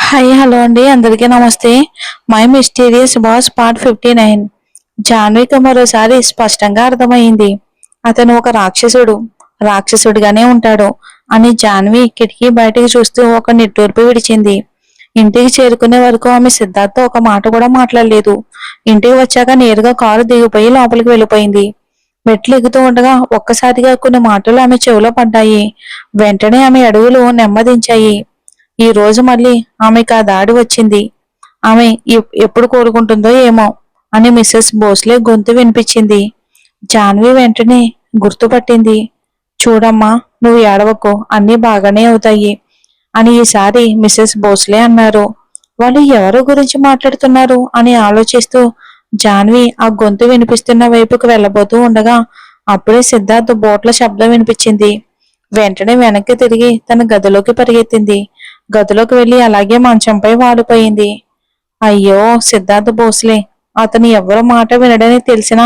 Hi hello అండి అందరికీ నమస్తే. My mysterious boss part 59. జాన్వికి మరోసారి స్పష్టంగా అర్థమైంది. అతను ఒక రాక్షసుడిగానే ఉంటాడు అని జాన్వి కిటికీ బయటికి చూస్తూ ఒక నిట్టూర్పు విడిచింది. ఇంటికి చేరుకునే వరకు ఆమె సిద్ధార్థతో ఒక మాట కూడా మాట్లాడలేదు. ఇంటికి వచ్చాక నేరుగా కారు దిగిపోయి లోపలికి వెళ్ళిపోయింది. మెట్లు ఎక్కుతూ ఉండగా ఒక్కసారిగా కొన్ని మాటలు ఆమె చెవిలో పడ్డాయి. వెంటనే ఆమె అడుగులు నెమ్మదించాయి. ఈ రోజు మళ్ళీ ఆమెకు ఆ దాడి వచ్చింది. ఆమె ఎప్పుడు కోలుకుంటుందో ఏమో అని మిస్సెస్ భోస్లే గొంతు వినిపించింది. జాన్వి వెంటనే గుర్తుపట్టింది. చూడమ్మా, నువ్వు ఏడవకు, అన్నీ బాగానే అవుతాయి అని ఈసారి మిస్సెస్ భోస్లే అన్నారు. వాళ్ళు ఎవరి గురించి మాట్లాడుతున్నారు అని ఆలోచిస్తూ జాన్వి ఆ గొంతు వినిపిస్తున్న వైపుకు వెళ్ళబోతూ ఉండగా అప్పుడే సిద్ధార్థ్ బోట్ల శబ్దం వినిపించింది. వెంటనే వెనక్కి తిరిగి తన గదిలోకి పరిగెత్తింది. గదిలోకి వెళ్లి అలాగే మంచంపై వాలిపోయింది. అయ్యో, సిద్ధార్థ భోస్లే. అతను ఎవరో మాట వినడని తెలిసినా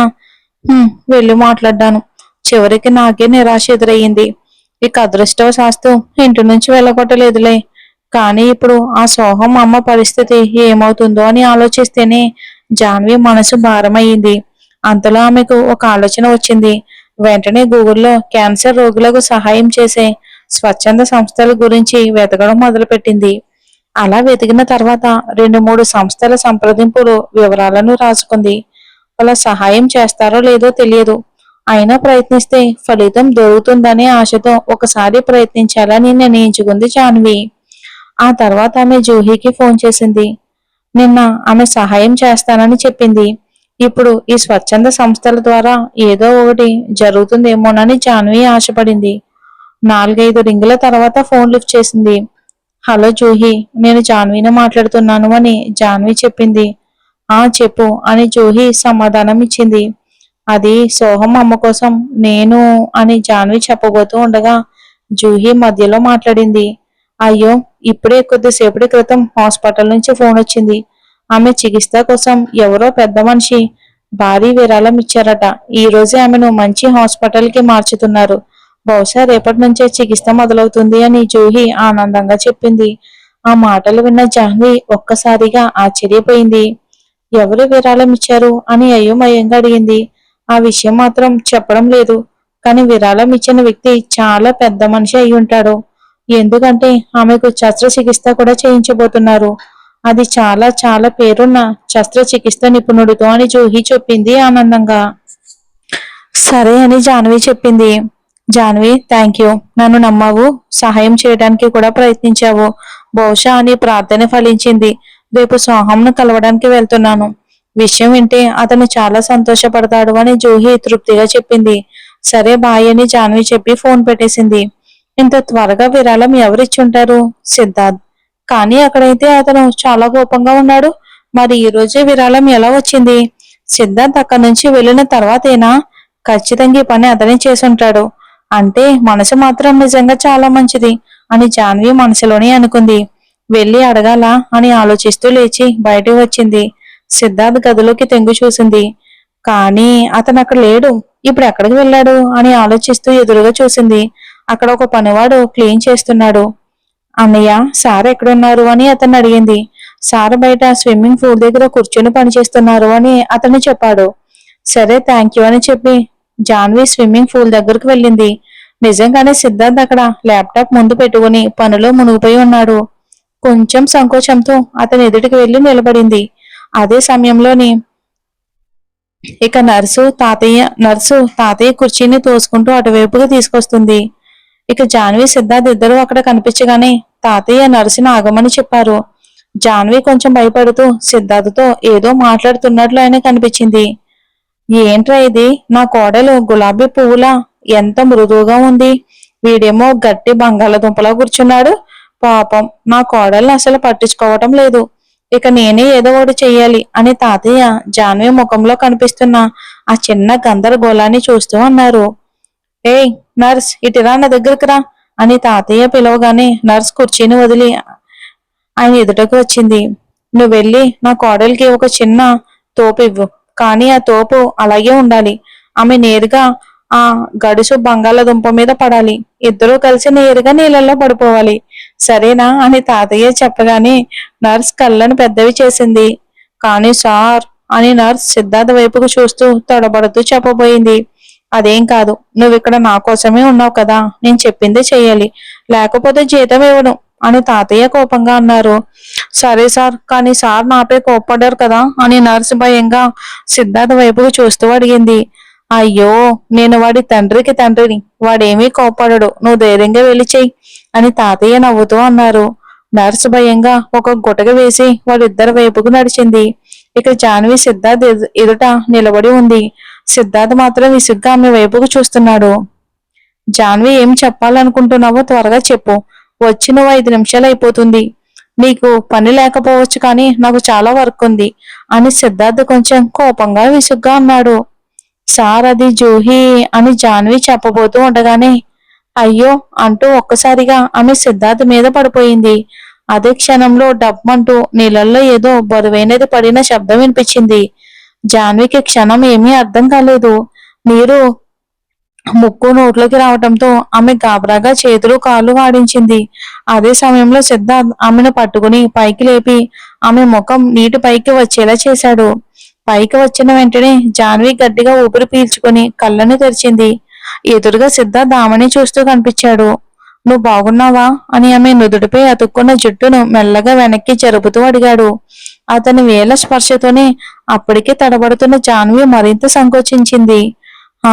వెళ్ళి మాట్లాడ్డాను. చివరికి నాకే నిరాశ ఎదురయ్యింది. ఇక అదృష్టవశాస్తు ఇంటి నుంచి వెళ్ళగొట్టలేదులే. కానీ ఇప్పుడు ఆ సోహం అమ్మ పరిస్థితి ఏమవుతుందో అని ఆలోచిస్తేనే జాన్వి మనసు భారమయ్యింది. అంతలో ఆమెకు ఒక ఆలోచన వచ్చింది. వెంటనే గూగుల్లో క్యాన్సర్ రోగులకు సహాయం చేసే స్వచ్ఛంద సంస్థల గురించి వెతకడం మొదలుపెట్టింది. అలా వెతికిన తర్వాత 2-3 సంస్థల సంప్రదింపులు వివరాలను రాసుకుంది. అలా సహాయం చేస్తారో లేదో తెలియదు. అయినా ప్రయత్నిస్తే ఫలితం దొరుకుతుందనే ఆశతో ఒకసారి ప్రయత్నించాలని నిర్ణయించుకుంది జాన్వి. ఆ తర్వాత ఆమె జూహీకి ఫోన్ చేసింది. నిన్న ఆమె సహాయం చేస్తానని చెప్పింది. ఇప్పుడు ఈ స్వచ్ఛంద సంస్థల ద్వారా ఏదో ఒకటి జరుగుతుందేమోనని జాన్వి ఆశపడింది. 4-5 రింగుల తర్వాత ఫోన్ లిఫ్ట్ చేసింది. హలో జూహీ, నేను జాన్వీని మాట్లాడుతున్నాను అని జాన్వి చెప్పింది. ఆ చెప్పు అని జూహీ సమాధానం ఇచ్చింది. అది సోహం అమ్మ కోసం నేను అని జాన్వి చెప్పబోతూ ఉండగా జూహీ మధ్యలో మాట్లాడింది. అయ్యో, ఇప్పుడే కొద్దిసేపటి క్రితం హాస్పిటల్ నుంచి ఫోన్ వచ్చింది. ఆమె చికిత్స కోసం ఎవరో పెద్ద మనిషి భారీ విరాళం ఇచ్చారట. ఈ రోజే ఆమెను మంచి హాస్పిటల్కి మార్చుతున్నారు. బహుశా రేపటి నుంచే చికిత్స మొదలవుతుంది అని జూహీ ఆనందంగా చెప్పింది. ఆ మాటలు విన్న జాహ్నవి ఒక్కసారిగా ఆశ్చర్యపోయింది. ఎవరు విరాళం ఇచ్చారు అని అయోమయంగా అడిగింది. ఆ విషయం మాత్రం చెప్పడం లేదు. కానీ విరాళం ఇచ్చిన వ్యక్తి చాలా పెద్ద మనిషి అయి ఉంటాడు. ఎందుకంటే ఆమెకు శస్త్రచికిత్స కూడా చేయించబోతున్నారు. అది చాలా చాలా పేరున్న శస్త్రచికిత్స నిపుణుడితో అని జూహీ చెప్పింది ఆనందంగా. సరే అని జాహ్నవి చెప్పింది. Janvi, thank you. నన్ను నమ్మావు, సహాయం చేయడానికి కూడా ప్రయత్నించావు. బహుశా నీ ప్రార్థన ఫలించింది. రేపు సోహంను కలవడానికి వెళ్తున్నాను. విషయం వింటే అతను చాలా సంతోషపడతాడు అని జూహీ తృప్తిగా చెప్పింది. సరే బాయ్ అని జాన్వి చెప్పి ఫోన్ పెట్టేసింది. ఇంత త్వరగా విరాళం ఎవరిచ్చుంటారు? సిద్ధార్థ్. కానీ అక్కడైతే అతను చాలా కోపంగా ఉన్నాడు. మరి ఈ రోజే విరాళం ఎలా వచ్చింది? సిద్ధార్థ్ అక్కడి నుంచి వెళ్ళిన తర్వాతేనా? ఖచ్చితంగా ఈ పని అతనే చేసుంటాడు. అంటే మనసు మాత్రం నిజంగా చాలా మంచిది అని జాన్వి మనసులోనే అనుకుంది. వెళ్ళి అడగాల అని ఆలోచిస్తూ లేచి బయటకు వచ్చింది. సిద్ధార్థ్ గదిలోకి తెంగు చూసింది. కానీ అతను అక్కడ లేడు. ఇప్పుడు ఎక్కడికి వెళ్ళాడు అని ఆలోచిస్తూ ఎదురుగా చూసింది. అక్కడ ఒక పనివాడు క్లీన్ చేస్తున్నాడు. అన్నయ్య, సార్ ఎక్కడున్నారు అని అతన్ని అడిగింది. సార్ బయట స్విమ్మింగ్ పూల్ దగ్గర కూర్చొని పనిచేస్తున్నారు అని అతను చెప్పాడు. సరే, థ్యాంక్ యూ అని చెప్పి జాన్వి స్విమ్మింగ్ పూల్ దగ్గరకు వెళ్ళింది. నిజంగానే సిద్ధార్థ్ అక్కడ ల్యాప్టాప్ ముందు పెట్టుకుని పనిలో మునిగిపోయి ఉన్నాడు. కొంచెం సంకోచంతో అతని ఎదుటికి వెళ్లి నిలబడింది. అదే సమయంలోని ఇక నర్సు తాతయ్య కుర్చీని తోసుకుంటూ అటువైపుగా తీసుకొస్తుంది. ఇక జాన్వి సిద్ధార్థ్ ఇద్దరు అక్కడ కనిపించగానే తాతయ్య నర్సుని ఆగమని చెప్పారు. జాన్వి కొంచెం భయపడుతూ సిద్ధార్థ్తో ఏదో మాట్లాడుతున్నట్లు ఆయన కనిపించింది. ఏంట్రా ఇది? నా కోడలు గులాబీ పువ్వులా ఎంత మృదువుగా ఉంది. వీడేమో గట్టి బంగాళదుంపలా కూర్చున్నాడు. పాపం, నా కోడల్ని అసలు పట్టించుకోవటం లేదు. ఇక నేనే ఏదో ఒకటి చెయ్యాలి అని తాతయ్య జాన్వి ముఖంలో కనిపిస్తున్న ఆ చిన్న గందరగోళాన్ని చూస్తూ అన్నారు. ఏయ్ నర్స్, ఇటురా, నా దగ్గరకు రా అని తాతయ్య పిలవగానే నర్స్ కుర్చీని వదిలి ఆయన ఎదుటకు వచ్చింది. నువ్వు వెళ్ళి నా కోడలికి ఒక చిన్న తోపు ఇవ్వు. కానీ ఆ తోపు అలాగే ఉండాలి. ఆమె నేరుగా ఆ గడుసు బంగాళదుంప మీద పడాలి. ఇద్దరూ కలిసి నేరుగా నీళ్ళల్లో పడిపోవాలి, సరేనా అని తాతయ్య చెప్పగానే నర్స్ కళ్ళను పెద్దవి చేసింది. కానీ సార్ అని నర్స్ సిద్ధార్థ వైపుకు చూస్తూ తడబడుతూ చెప్పబోయింది. అదేం కాదు, నువ్వు ఇక్కడ నా కోసమే ఉన్నావు కదా, నేను చెప్పిందే చెయ్యాలి, లేకపోతే జీతం ఇవ్వను అని తాతయ్య కోపంగా అన్నారు. సరే సార్, కానీ సార్ నాపై కోప్పడ్డారు కదా అని నర్సు భయంగా సిద్ధార్థ వైపుకు చూస్తూ అడిగింది. అయ్యో, నేను వాడి తండ్రికి తండ్రిని, వాడేమీ కోప్పడడు, నువ్వు ధైర్యంగా వెళ్ళి చెయ్యి అని తాతయ్య నవ్వుతూ అన్నారు. నర్సు భయంగా ఒక గుటక వేసి వాడిద్దరి వైపుకు నడిచింది. ఇక జాన్వి సిద్ధార్థ్ ఎదుట నిలబడి ఉంది. సిద్ధార్థ్ మాత్రం విసుగ్గా ఆమె వైపుకు చూస్తున్నాడు. జాన్వి ఏం చెప్పాలనుకుంటున్నావో త్వరగా చెప్పు, వచ్చి నువ్వు 5 నిమిషాలు అయిపోతుంది. నీకు పని లేకపోవచ్చు, కానీ నాకు చాలా వర్క్ ఉంది అని సిద్ధార్థ్ కొంచెం కోపంగా విసుగ్గా అన్నాడు. సార్ అది జూహీ అని జాన్వి చెప్పబోతూ ఉండగానే అయ్యో అంటూ ఒక్కసారిగా ఆమె సిద్ధార్థ్ మీద పడిపోయింది. అదే క్షణంలో డబ్బంటూ నీళ్ళల్లో ఏదో బరువైనది పడిన శబ్దం వినిపించింది. జాన్వికి క్షణం ఏమీ అర్థం కాలేదు. నీరు ముక్కు నోట్లోకి రావటంతో ఆమె గాబరాగా చేతులు కాళ్ళు వాడించింది. అదే సమయంలో సిద్ధార్థ్ ఆమెను పట్టుకుని పైకి లేపి ఆమె ముఖం నీటి పైకి వచ్చేలా చేశాడు. పైకి వచ్చిన వెంటనే జాన్వి గట్టిగా ఊపిరి పీల్చుకుని కళ్ళను తెరిచింది. ఎదురుగా సిద్ధార్థ్ ఆమెని చూస్తూ కనిపించాడు. నువ్వు బాగున్నావా అని ఆమె నుదుటిపై అతుక్కున్న జుట్టును మెల్లగా వెనక్కి జరుపుతూ అడిగాడు. అతని వేల స్పర్శతోనే అప్పటికే తడబడుతున్న జాన్వి మరింత సంకోచించింది. ఆ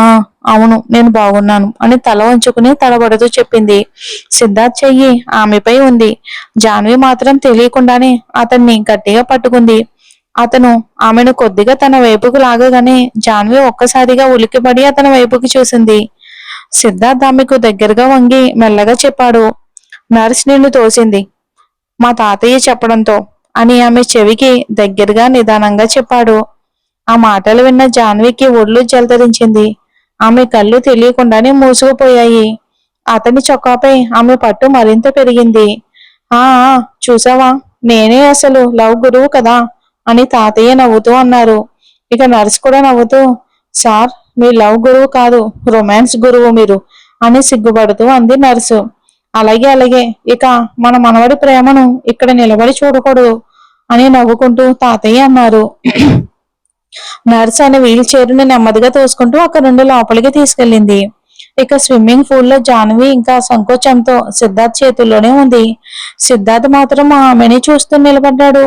అవును, నేను బాగున్నాను అని తల వంచుకుని తడబడుతూ చెప్పింది. సిద్ధార్థ్ చెయ్యి ఆమెపై ఉంది. జాన్వి మాత్రం తెలియకుండానే అతన్ని గట్టిగా పట్టుకుంది. అతను ఆమెను కొద్దిగా తన వైపుకు లాగగానే జాన్వి ఒక్కసారిగా ఉలిక్కిపడి అతని వైపుకి చూసింది. సిద్ధార్థ్ ఆమెకు దగ్గరగా వంగి మెల్లగా చెప్పాడు. నర్స్ నిన్ను తోసింది మా తాతయ్య చెప్పడంతో అని ఆమె చెవికి దగ్గరగా నిదానంగా చెప్పాడు. ఆ మాటలు విన్న జాన్వికి ఒళ్ళు జలధరించింది. ఆమె కళ్ళు తెలియకుండానే మూసుకుపోయాయి. అతని చొక్కాపై ఆమె పట్టు మరింత పెరిగింది. ఆ చూసావా, నేనే అసలు లవ్ గురువు కదా అని తాతయ్య నవ్వుతూ అన్నారు. ఇక నర్స్ కూడా నవ్వుతూ, సార్ మీ లవ్ గురువు కాదు, రొమాన్స్ గురువు మీరు అని సిగ్గుపడుతూ అంది నర్సు. అలాగే అలాగే, ఇక మన మనవడి ప్రేమను ఇక్కడ నిలబడి చూడకూడదు అని నవ్వుకుంటూ తాతయ్య అన్నారు. నర్స్ ఆయన వీల్ చైర్ని నెమ్మదిగా తోసుకుంటూ అక్కడ నుండి లోపలికి తీసుకెళ్ళింది. ఇక స్విమ్మింగ్ పూల్ లో జాన్వి ఇంకా సంకోచంతో సిద్ధార్థ్ చేతుల్లోనే ఉంది. సిద్ధార్థ్ మాత్రం ఆమెని చూస్తూ నిలబడ్డాడు.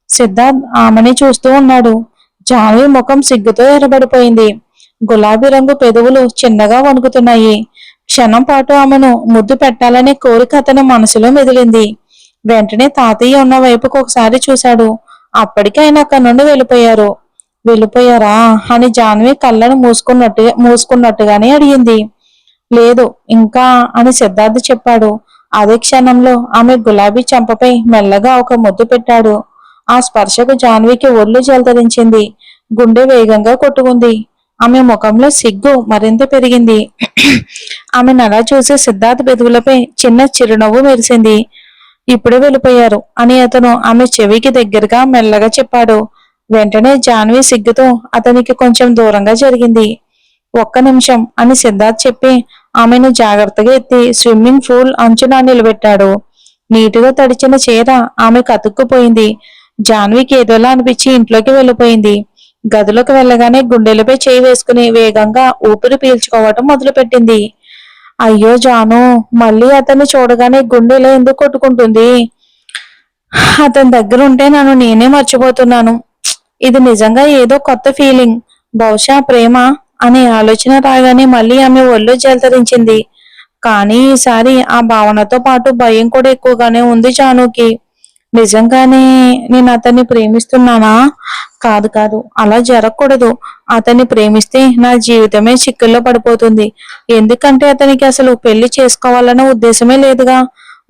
సిద్ధార్థ్ ఆమెని చూస్తూ ఉన్నాడు. జాన్వి ముఖం సిగ్గుతో ఎర్రబడిపోయింది. గులాబీ రంగు పెదవులు చిన్నగా వణుకుతున్నాయి. క్షణం పాటు ఆమెను ముద్దు పెట్టాలనే కోరిక అతని మనసులో మెదిలింది. వెంటనే తాతయ్య ఉన్న వైపుకు ఒకసారి చూశాడు. అప్పటికే ఆయన అక్కడి నుండి వెళ్ళిపోయారా అని జాన్వి కళ్ళను మూసుకున్నట్టుగానే అడిగింది. లేదు ఇంకా అని సిద్ధార్థ్ చెప్పాడు. అదే క్షణంలో ఆమె గులాబీ చెంపపై మెల్లగా ఒక ముద్దు పెట్టాడు. ఆ స్పర్శకు జాన్వికి ఒళ్ళు జలధరించింది. గుండె వేగంగా కొట్టుకుంది. ఆమె ముఖంలో సిగ్గు మరింత పెరిగింది. ఆమెను అలా చూసి సిద్ధార్థ్ పెదవులపై చిన్న చిరునవ్వు మెరిసింది. ఇప్పుడే వెళ్ళిపోయారు అని అతను ఆమె చెవికి దగ్గరగా మెల్లగా చెప్పాడు. వెంటనే జాన్వి సిగ్గుతో అతనికి కొంచెం దూరంగా జరిగింది. 1 నిమిషం అని సిద్ధార్థ్ చెప్పి ఆమెను జాగ్రత్తగా ఎత్తి స్విమ్మింగ్ పూల్ అంచున నిలబెట్టాడు. నీటిగా తడిచిన చీర ఆమెకు అతుక్కుపోయింది. జాన్వికి ఏదోలా అనిపించి ఇంట్లోకి వెళ్ళిపోయింది. గదిలోకి వెళ్ళగానే గుండెలపై చేయి వేసుకుని వేగంగా ఊపిరి పీల్చుకోవటం మొదలుపెట్టింది. అయ్యో జాను, మళ్ళీ అతన్ని చూడగానే గుండెలో ఎందుకు కొట్టుకుంటుంది? అతని దగ్గర ఉంటే నన్ను నేనే మర్చిపోతున్నాను. ఇది నిజంగా ఏదో కొత్త ఫీలింగ్, బహుశా ప్రేమ అనే ఆలోచన రాగానే మళ్ళీ ఆమె ఒళ్ళు జలధరించింది. కానీ ఈసారి ఆ భావనతో పాటు భయం కూడా ఎక్కువగానే ఉంది జానుకి. నిజంగానే నేను అతన్ని ప్రేమిస్తున్నానా? కాదు కాదు, అలా జరగకూడదు. అతన్ని ప్రేమిస్తే నా జీవితమే చిక్కుల్లో పడిపోతుంది. ఎందుకంటే అతనికి అసలు పెళ్లి చేసుకోవాలన్న ఉద్దేశమే లేదుగా.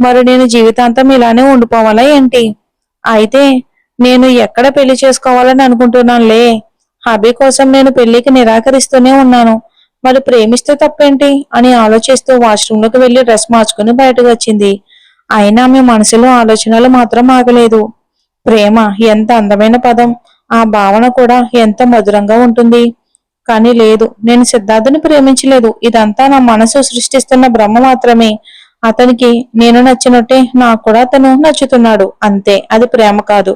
మరి నేను జీవితాంతం ఇలానే ఉండిపోవాలా ఏంటి? అయితే నేను ఎక్కడ పెళ్లి చేసుకోవాలని అనుకుంటున్నానులే. హబీ కోసం నేను పెళ్లికి నిరాకరిస్తూనే ఉన్నాను. మరి ప్రేమిస్తే తప్పేంటి అని ఆలోచిస్తూ వాష్రూమ్లోకి వెళ్లి డ్రెస్ మార్చుకుని బయటకు వచ్చింది. అయినా ఆమె మనసులో ఆలోచనలు మాత్రం ఆగలేదు. ప్రేమ ఎంత అందమైన పదం, ఆ భావన కూడా ఎంత మధురంగా ఉంటుంది. కానీ లేదు, నేను సిద్ధార్థని ప్రేమించలేదు. ఇదంతా నా మనసు సృష్టిస్తున్న భ్రమ మాత్రమే. అతనికి నేను నచ్చినట్టే నాకు కూడా అతను నచ్చుతున్నాడు, అంతే. అది ప్రేమ కాదు.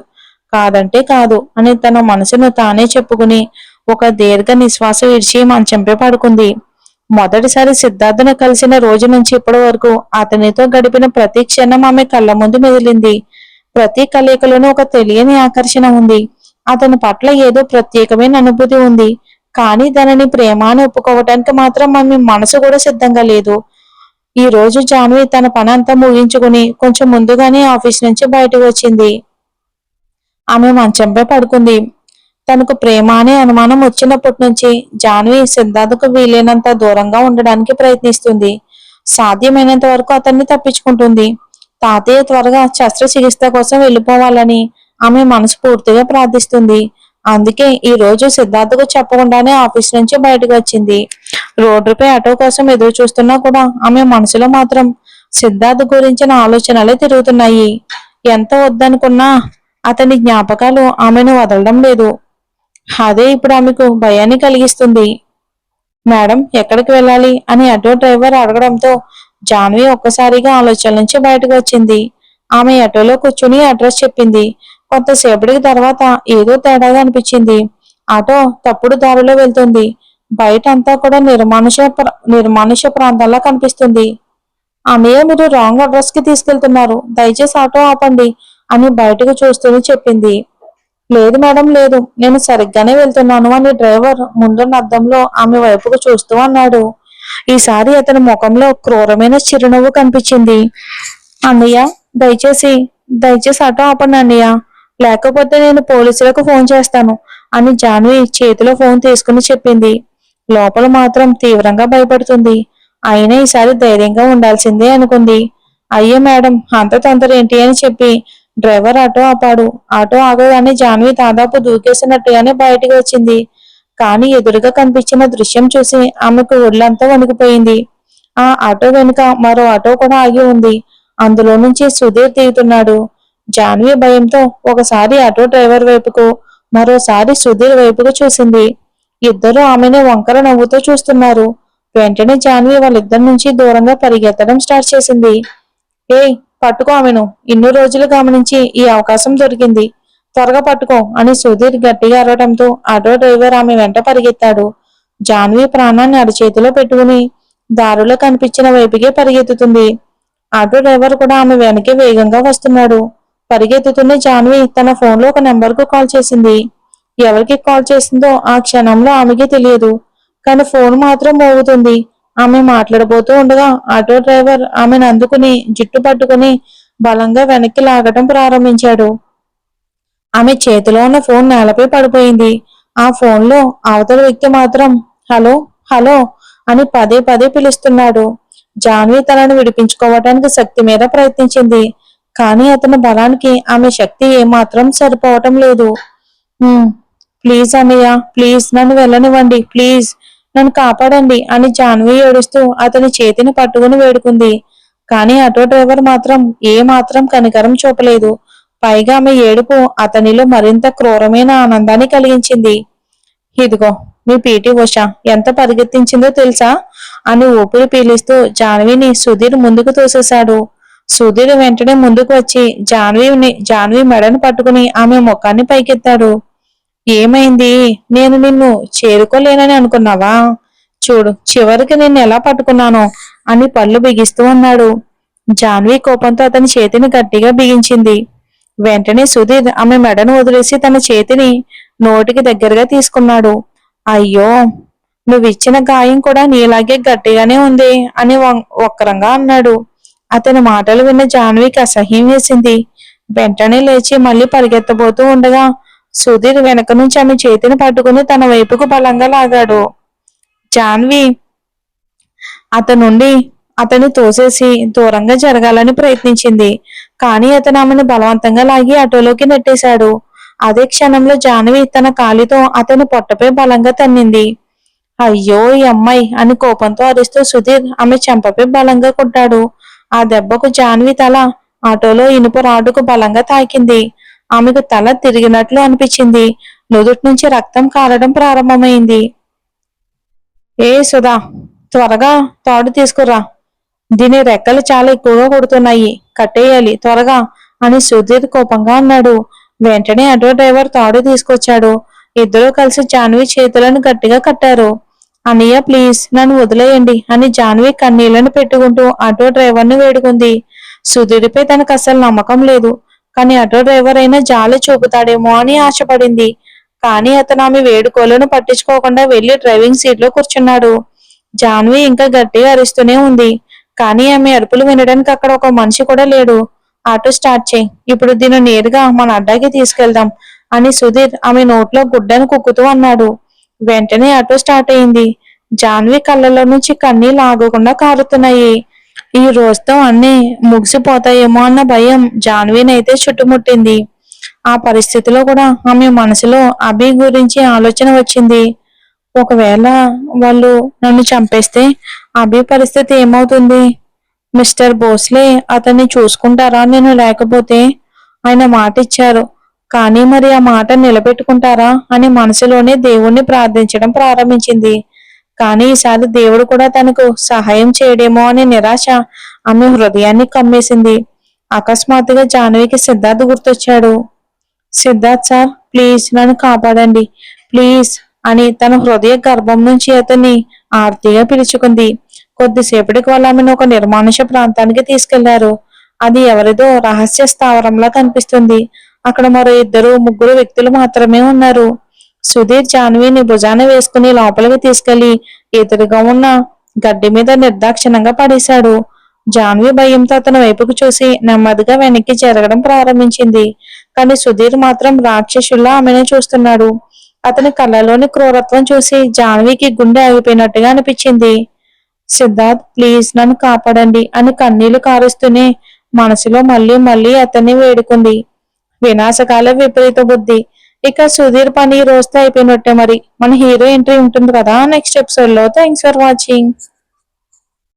కాదంటే కాదు అని తన మనసును తానే చెప్పుకుని ఒక దీర్ఘ నిశ్వాస విడిచి మంచంపై పడుకుంది. మొదటిసారి సిద్ధార్థను కలిసిన రోజు నుంచి ఇప్పటి వరకు అతనితో గడిపిన ప్రతి క్షణం ఆమె కళ్ళ ముందు మెదిలింది. ప్రతి కలయికలోనూ ఒక తెలియని ఆకర్షణ ఉంది. అతని పట్ల ఏదో ప్రత్యేకమైన అనుభూతి ఉంది. కానీ దానిని ప్రేమ అని ఒప్పుకోవటానికి మాత్రం ఆమె మనసు కూడా సిద్ధంగా లేదు. ఈ రోజు జాన్వి తన పని అంతా ముగించుకుని కొంచెం ముందుగానే ఆఫీస్ నుంచి బయటకు వచ్చింది. ఆమె మంచంపై పడుకుంది. తనకు ప్రేమ అనే అనుమానం వచ్చినప్పటి నుంచి జాన్వి సిద్ధార్థకు వీలైనంత దూరంగా ఉండడానికి ప్రయత్నిస్తుంది. సాధ్యమైనంత వరకు అతన్ని తప్పించుకుంటుంది. తాతయ్య త్వరగా శస్త్రచికిత్స కోసం వెళ్ళిపోవాలని ఆమె మనస్ఫూర్తిగా ప్రార్థిస్తుంది. అందుకే ఈ రోజు సిద్ధార్థకు చెప్పకుండానే ఆఫీస్ నుంచి బయటకు వచ్చింది. రోడ్డుపై ఆటో కోసం ఎదురు చూస్తున్నా కూడా ఆమె మనసులో మాత్రం సిద్ధార్థ్ గురించిన ఆలోచనలే తిరుగుతున్నాయి. ఎంత వద్దనుకున్నా అతని జ్ఞాపకాలు ఆమెను వదలడం లేదు. అదే ఇప్పుడు ఆమెకు భయాన్ని కలిగిస్తుంది. మేడం, ఎక్కడికి వెళ్ళాలి అని ఆటో డ్రైవర్ అడగడంతో జాన్వి ఒక్కసారిగా ఆలోచన నుంచి బయటకు వచ్చింది. ఆమె ఆటోలో కూర్చుని అడ్రస్ చెప్పింది. కొంతసేపటికి తర్వాత ఏదో తేడాగా అనిపించింది. ఆటో తప్పుడు దారిలో వెళ్తుంది. బయట అంతా కూడా నిర్మానుష ప్రాంతాల్లో కనిపిస్తుంది. అన్నయ్య, మీరు రాంగ్ అడ్రస్ కి తీసుకెళ్తున్నారు, దయచేసి ఆటో ఆపండి అని బయటకు చూస్తూనే చెప్పింది. లేదు మేడం, లేదు, నేను సరిగ్గానే వెళ్తున్నాను అని డ్రైవర్ ముందున్న అద్దంలో ఆమె వైపుకు చూస్తూ అన్నాడు. ఈసారి అతని ముఖంలో క్రూరమైన చిరునవ్వు కనిపించింది. అన్నయ్య, దయచేసి దయచేసి ఆటో ఆపండి అన్నయ్య, లేకపోతే నేను పోలీసులకు ఫోన్ చేస్తాను అని జాన్వి చేతిలో ఫోన్ తీసుకుని చెప్పింది. లోపల మాత్రం తీవ్రంగా భయపడుతుంది. అయినా ఈసారి ధైర్యంగా ఉండాల్సిందే అనుకుంది. అయ్యో మేడం, అంత తొందర ఏంటి అని చెప్పి డ్రైవర్ ఆటో ఆపాడు. ఆటో ఆగగానే జాన్వి దాదాపు దూకేసినట్టుగానే బయటికి వచ్చింది. కానీ ఎదురుగా కనిపించిన దృశ్యం చూసి ఆమెకు ఒళ్ళంతా వణికిపోయింది. ఆ ఆటో వెనుక మరో ఆటో కూడా ఆగి ఉంది. అందులో నుంచి సుధీర్ దిగుతున్నాడు. జాన్వి భయంతో ఒకసారి ఆటో డ్రైవర్ వైపుకు, మరోసారి సుధీర్ వైపుకు చూసింది. ఇద్దరు ఆమెను వంకర నవ్వుతూ చూస్తున్నారు. వెంటనే జాన్వి వాళ్ళిద్దరి నుంచి దూరంగా పరిగెత్తడం స్టార్ట్ చేసింది. ఏయ్, పట్టుకో ఆమెను, ఇన్ని రోజులు గమనించి ఈ అవకాశం దొరికింది, త్వరగా పట్టుకో అని సుధీర్ గట్టిగా అరవడంతో ఆటో డ్రైవర్ ఆమె వెంట పరిగెత్తాడు. జాన్వి ప్రాణాన్ని అరచేతిలో పెట్టుకుని దారిలో కనిపించిన వైపుకే పరిగెత్తుతుంది. ఆటో డ్రైవర్ కూడా ఆమె వెనకే వేగంగా వస్తున్నాడు. పరిగెత్తుతున్న జాన్వి తన ఫోన్లో ఒక నెంబర్కు కాల్ చేసింది. ఎవరికి కాల్ చేసిందో ఆ క్షణంలో ఆమెకి తెలియదు. కానీ ఫోన్ మాత్రం మోగుతుంది. ఆమె మాట్లాడబోతూ ఉండగా ఆటో డ్రైవర్ ఆమెను అందుకుని జుట్టు పట్టుకుని బలంగా వెనక్కి లాగటం ప్రారంభించాడు. ఆమె చేతిలో ఉన్న ఫోన్ నేలపై పడిపోయింది. ఆ ఫోన్లో అవతల వ్యక్తి మాత్రం హలో హలో అని పదే పదే పిలుస్తున్నాడు. జాన్వి తనను విడిపించుకోవటానికి శక్తి మీద ప్రయత్నించింది. కానీ అతని బలానికి ఆమె శక్తి ఏమాత్రం సరిపోవటం లేదు. ప్లీజ్ అన్నయ్య, ప్లీజ్ నన్ను వెళ్ళనివ్వండి, ప్లీజ్ నన్ను కాపాడండి అని జాన్వి ఏడుస్తూ అతని చేతిని పట్టుకుని వేడుకుంది. కానీ ఆటో డ్రైవర్ మాత్రం ఏమాత్రం కనికరం చూపలేదు. పైగా ఆమె ఏడుపు అతనిలో మరింత క్రూరమైన ఆనందాన్ని కలిగించింది. ఇదిగో మీ పీటీ ఉష ఎంత పరిగెత్తించిందో తెలుసా అని ఊపిరి పీలిస్తూ జాన్విని సుధీర్ ముందుకు తోసేశాడు. సుధీర్ వెంటనే ముందుకు వచ్చి జాన్వి మెడను పట్టుకుని ఆమె ముఖాన్ని పైకెత్తాడు. ఏమైంది? నేను నిన్ను చేరుకోలేనని అనుకున్నావా? చూడు, చివరికి నిన్ను ఎలా పట్టుకున్నానో అని పళ్ళు బిగిస్తూ అన్నాడు. జాన్వి కోపంతో అతని చేతిని గట్టిగా బిగించింది. వెంటనే సుధీర్ ఆమె మెడను వదిలేసి తన చేతిని నోటికి దగ్గరగా తీసుకున్నాడు. అయ్యో, నువ్విచ్చిన గాయం కూడా నీలాగే గట్టిగానే ఉంది అని వక్రంగా అన్నాడు. అతని మాటలు విన్న జాన్వికి అసహ్యం వేసింది. వెంటనే లేచి మళ్ళీ పరిగెత్తబోతూ ఉండగా సుధీర్ వెనక నుంచి ఆమె చేతిని పట్టుకుని తన వైపుకు బలంగా లాగాడు. జాన్వి అతన్ని తోసేసి దూరంగా జరగాలని ప్రయత్నించింది. కానీ అతను ఆమెను బలవంతంగా లాగి ఆటోలోకి నెట్టేశాడు. అదే క్షణంలో జాన్వి తన కాలితో అతని పొట్టపై బలంగా తన్నింది. అయ్యో ఈ అమ్మాయి అని కోపంతో అరుస్తూ సుధీర్ ఆమె చెంపపై బలంగా కొట్టాడు. ఆ దెబ్బకు జాన్వి తల ఆటోలో ఇనుప రాడుకు బలంగా తాకింది. ఆమెకు తల తిరిగినట్లు అనిపించింది. నుదుటి నుంచి రక్తం కారడం ప్రారంభమైంది. ఏ సుధా, త్వరగా తాడు తీసుకురా, దీని రెక్కలు చాలా ఎక్కువగా కొడుతున్నాయి, కట్టేయాలి త్వరగా అని సుధీర్ కోపంగా అన్నాడు. వెంటనే ఆటో డ్రైవర్ తాడు తీసుకొచ్చాడు. ఇద్దరూ కలిసి జాన్వి చేతులను గట్టిగా కట్టారు. అన్నయ్య ప్లీజ్ నన్ను వదిలేయండి అని జాన్వి కన్నీళ్లను పెట్టుకుంటూ ఆటో డ్రైవర్ను వేడుకుంది. సుధీర్పై తనకు అసలు నమ్మకం లేదు, కానీ ఆటో డ్రైవర్ అయినా జాలి చూపుతాడేమో అని ఆశపడింది. కానీ అతను ఆమె వేడుకోలను పట్టించుకోకుండా వెళ్లి డ్రైవింగ్ సీట్ లో కూర్చున్నాడు. జాన్వి ఇంకా గట్టిగా అరుస్తూనే ఉంది, కానీ ఆమె అరుపులు వినడానికి అక్కడ ఒక మనిషి కూడా లేడు. ఆటో స్టార్ట్ చేయి, ఇప్పుడు దీన్ని నేరుగా మన అడ్డాకి తీసుకెళ్దాం అని సుధీర్ ఆమె నోట్లో గుడ్డను కుక్కుతూ అన్నాడు. వెంటనే ఆటో స్టార్ట్ అయింది. జాన్వి కళ్ళలో నుంచి కన్నీళ్ళు ఆగకుండా కారుతున్నాయి. ఈ రోజుతో అన్నీ ముగిసిపోతాయేమో అన్న భయం జాన్వీనైతే చుట్టుముట్టింది. ఆ పరిస్థితిలో కూడా ఆమె మనసులో అభి గురించి ఆలోచన వచ్చింది. ఒకవేళ వాళ్ళు నన్ను చంపేస్తే అభి పరిస్థితి ఏమవుతుంది? మిస్టర్ భోస్లే అతన్ని చూసుకుంటారా నేను లేకపోతే? ఆయన మాట ఇచ్చారు, కానీ మరి ఆ మాట నిలబెట్టుకుంటారా అని మనసులోనే దేవుణ్ణి ప్రార్థించడం ప్రారంభించింది. కానీ ఈసారి దేవుడు కూడా తనకు సహాయం చేయడేమో అనే నిరాశ ఆమె హృదయాన్ని కమ్మేసింది. అకస్మాత్తుగా జాహ్నవికి సిద్ధార్థ్ గుర్తొచ్చాడు. సిద్ధార్థ్ సార్, ప్లీజ్ నన్ను కాపాడండి ప్లీజ్ అని తన హృదయ గర్భం నుంచి అతన్ని ఆర్తిగా పిలుచుకుంది. కొద్దిసేపటికి వాళ్ళు ఆమెను ఒక నిర్మానుష ప్రాంతానికి తీసుకెళ్లారు. అది ఎవరిదో రహస్య స్థావరంలా కనిపిస్తుంది. అక్కడ మరో ముగ్గురు వ్యక్తులు మాత్రమే ఉన్నారు. సుధీర్ జాన్విని భుజాన వేసుకుని లోపలికి తీసుకెళ్లి ఎదురుగా ఉన్న గడ్డి మీద నిర్దాక్షిణంగా పడేశాడు. జాన్వి భయంతో అతని వైపుకు చూసి నెమ్మదిగా వెనక్కి జరగడం ప్రారంభించింది. కానీ సుధీర్ మాత్రం రాక్షసుల్లా ఆమెను చూస్తున్నాడు. అతని కళ్ళలోని క్రూరత్వం చూసి జాన్వికి గుండె ఆగిపోయినట్టుగా అనిపించింది. సిద్ధార్థ్ ప్లీజ్ నన్ను కాపాడండి అని కన్నీళ్లు కారుస్తూనే మనసులో మళ్ళీ మళ్ళీ అతన్ని వేడుకుంది. వినాశకాల విపరీత బుద్ధి. ఇక సుధీర్ పని ఈ రోజుతో అయిపోయినట్టే. మరి మన హీరో ఎంట్రీ ఉంటుంది కదా నెక్స్ట్ ఎపిసోడ్ లో. Thanks for watching.